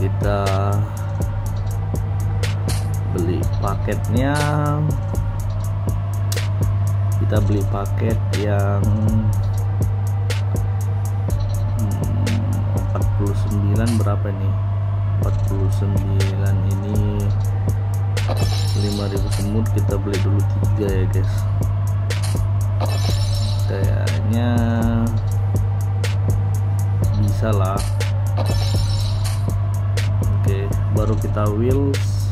kita beli paketnya. Kita beli paket yang 49 berapa nih? 49 ini 5.000 semut, kita beli dulu 3 ya guys. Kayaknya bisa lah. Oke, baru kita wheels.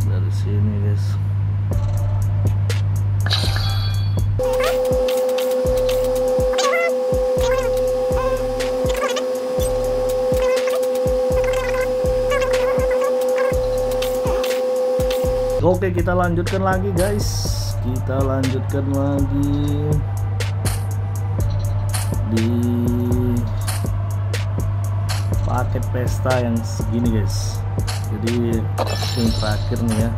Dari sini guys. Oke, kita lanjutkan lagi guys. Kita lanjutkan lagi di paket pesta yang segini guys. Jadi yang terakhir nih ya.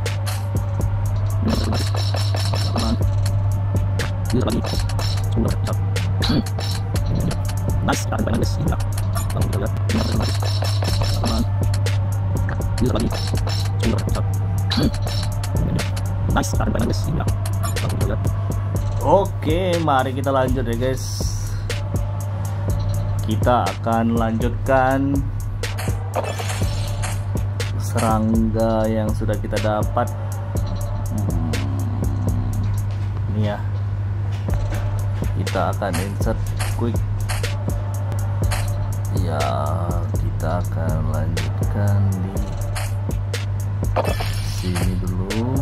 Oke, mari kita lanjut ya guys. Kita akan lanjutkan serangga yang sudah kita dapat. Ini ya, kita akan insert quick ya. Kita akan lanjutkan di sini dulu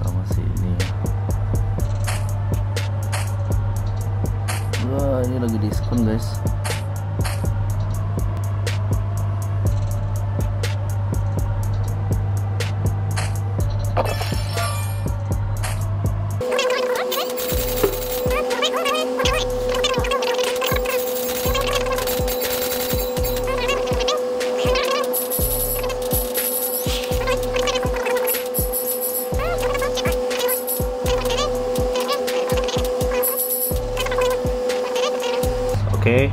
sama sini. Wah, ini lagi diskon guys. Oke,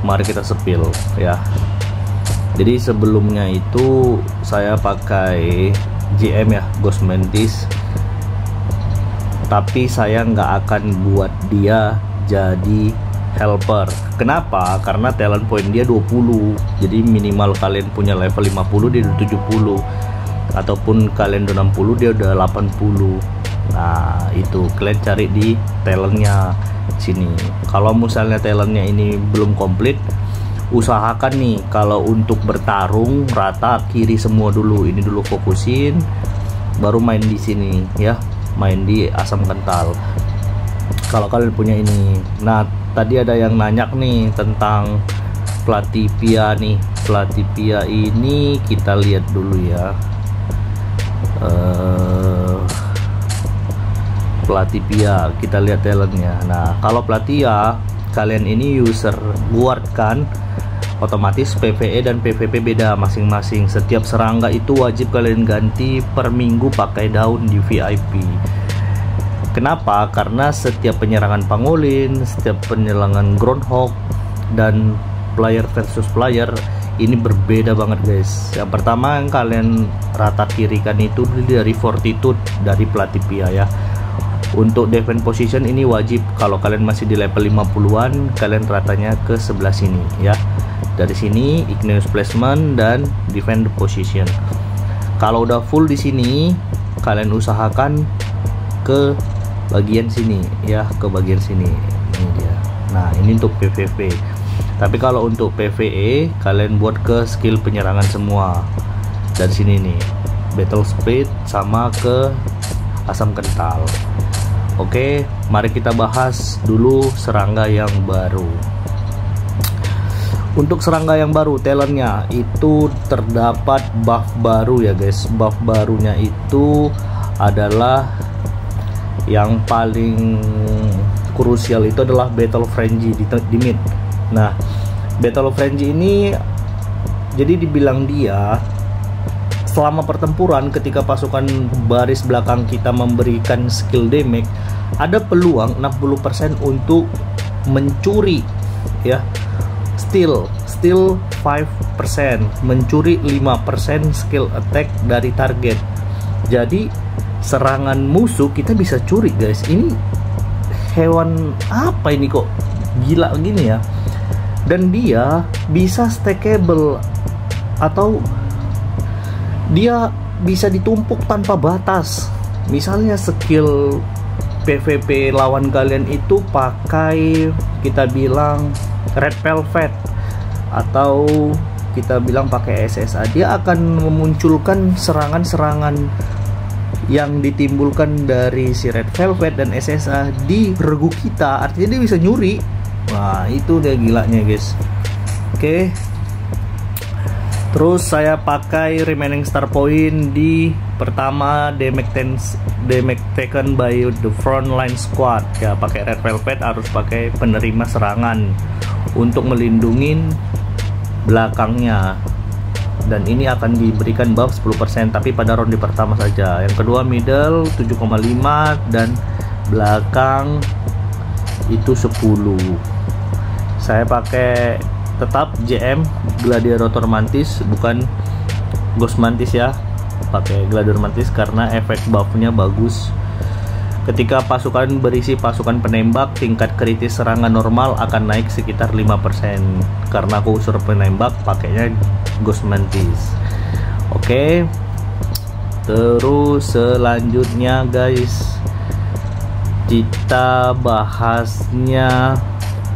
mari kita sepil ya. Jadi sebelumnya itu saya pakai GM ya, Ghost Mantis, tapi saya nggak akan buat dia jadi helper. Kenapa? Karena talent point dia 20, jadi minimal kalian punya level 50 dia udah 70, ataupun kalian udah 60 dia udah 80. Nah itu kalian cari di talentnya sini. Kalau misalnya talentnya ini belum komplit, usahakan nih kalau untuk bertarung rata kiri semua dulu. Ini dulu fokusin, baru main di sini ya, main di asam kental kalau kalian punya ini. Nah tadi ada yang nanya nih tentang Platypia nih. Platypia ini kita lihat dulu ya. Platypia kita lihat talentnya. Nah kalau Platypia kalian ini user guard kan, otomatis PvE dan PvP beda masing-masing. Setiap serangga itu wajib kalian ganti per minggu pakai daun di VIP. Kenapa? Karena setiap penyerangan pangolin, setiap penyerangan groundhog, dan player versus player ini berbeda banget guys. Yang pertama yang kalian rata kirikan itu dari fortitude dari Platypia ya. Untuk defense position ini wajib, kalau kalian masih di level 50-an kalian ratanya ke sebelah sini ya. Dari sini igneous placement dan defend position. Kalau udah full di sini kalian usahakan ke bagian sini ya, ke bagian sini. Ini dia. Nah ini untuk PvP. Tapi kalau untuk PvE kalian buat ke skill penyerangan semua. Dari sini nih, battle speed sama ke asam kental. Oke, mari kita bahas dulu serangga yang baru. Untuk serangga yang baru, talentnya itu terdapat buff baru ya guys. Buff barunya itu adalah yang paling krusial, itu adalah Battle Frenzy di mid. Nah, Battle Frenzy ini jadi dibilang dia selama pertempuran ketika pasukan baris belakang kita memberikan skill damage, ada peluang 60% untuk mencuri ya. Steal 5%, mencuri 5% skill attack dari target. Jadi serangan musuh kita bisa curi guys. Ini hewan apa ini kok gila gini ya. Dan dia bisa stackable atau dia bisa ditumpuk tanpa batas. Misalnya skill PvP lawan kalian itu pakai, kita bilang Red Velvet atau kita bilang pakai SSA, dia akan memunculkan serangan-serangan yang ditimbulkan dari si Red Velvet dan SSA di regu kita. Artinya dia bisa nyuri. Wah, itu dia gilanya guys. Oke. Terus saya pakai remaining star point di pertama, damage taken by the front line squad. Ya, pakai Red Velvet harus pakai penerima serangan untuk melindungi belakangnya. Dan ini akan diberikan buff 10% tapi pada ronde pertama saja. Yang kedua middle 7,5 dan belakang itu 10. Saya pakai tetap JM Gladiator Mantis, bukan Ghost Mantis ya. Pakai Gladiator Mantis karena efek buffnya bagus. Ketika pasukan berisi pasukan penembak, tingkat kritis serangan normal akan naik sekitar 5%. Karena aku unsur penembak, pakainya Ghost Mantis. Oke. Terus selanjutnya guys, kita bahasnya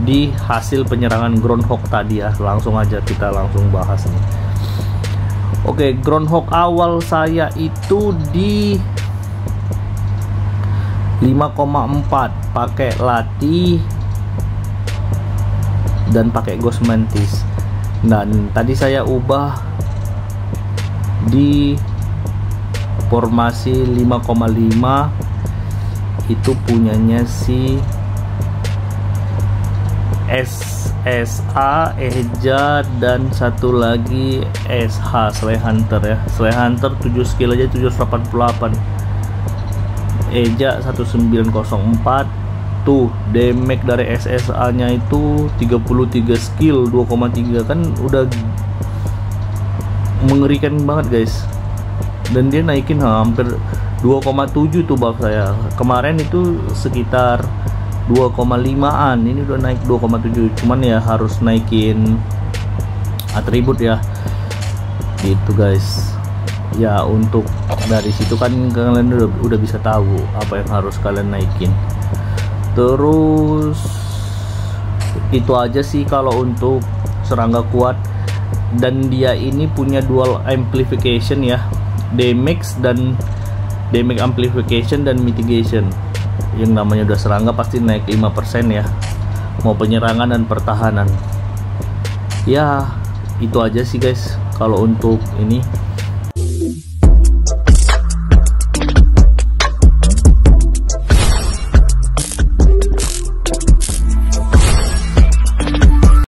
di hasil penyerangan Groundhog tadi ya. Langsung aja kita langsung bahas nih. Oke, Groundhog awal saya itu di 5,4 pakai Lati dan pakai Ghost Mantis. Dan tadi saya ubah di formasi 5,5, itu punyanya si SSA, Eja, dan satu lagi SH, Slay Hunter ya. Slay Hunter 7 skill aja 788. Eja 1904. Tuh, damage dari SSA nya itu 33 skill 2,3, kan udah mengerikan banget guys. Dan dia naikin hampir 2,7 tuh buff saya. Kemarin itu sekitar 2,5an, ini udah naik 2,7. Cuman ya harus naikin atribut ya, gitu guys. Ya untuk dari situ kan kalian udah bisa tahu apa yang harus kalian naikin. Terus itu aja sih kalau untuk serangga kuat. Dan dia ini punya dual amplification ya, damage amplification dan mitigation. Yang namanya udah serangga pasti naik 5% ya, mau penyerangan dan pertahanan. Ya itu aja sih guys kalau untuk ini.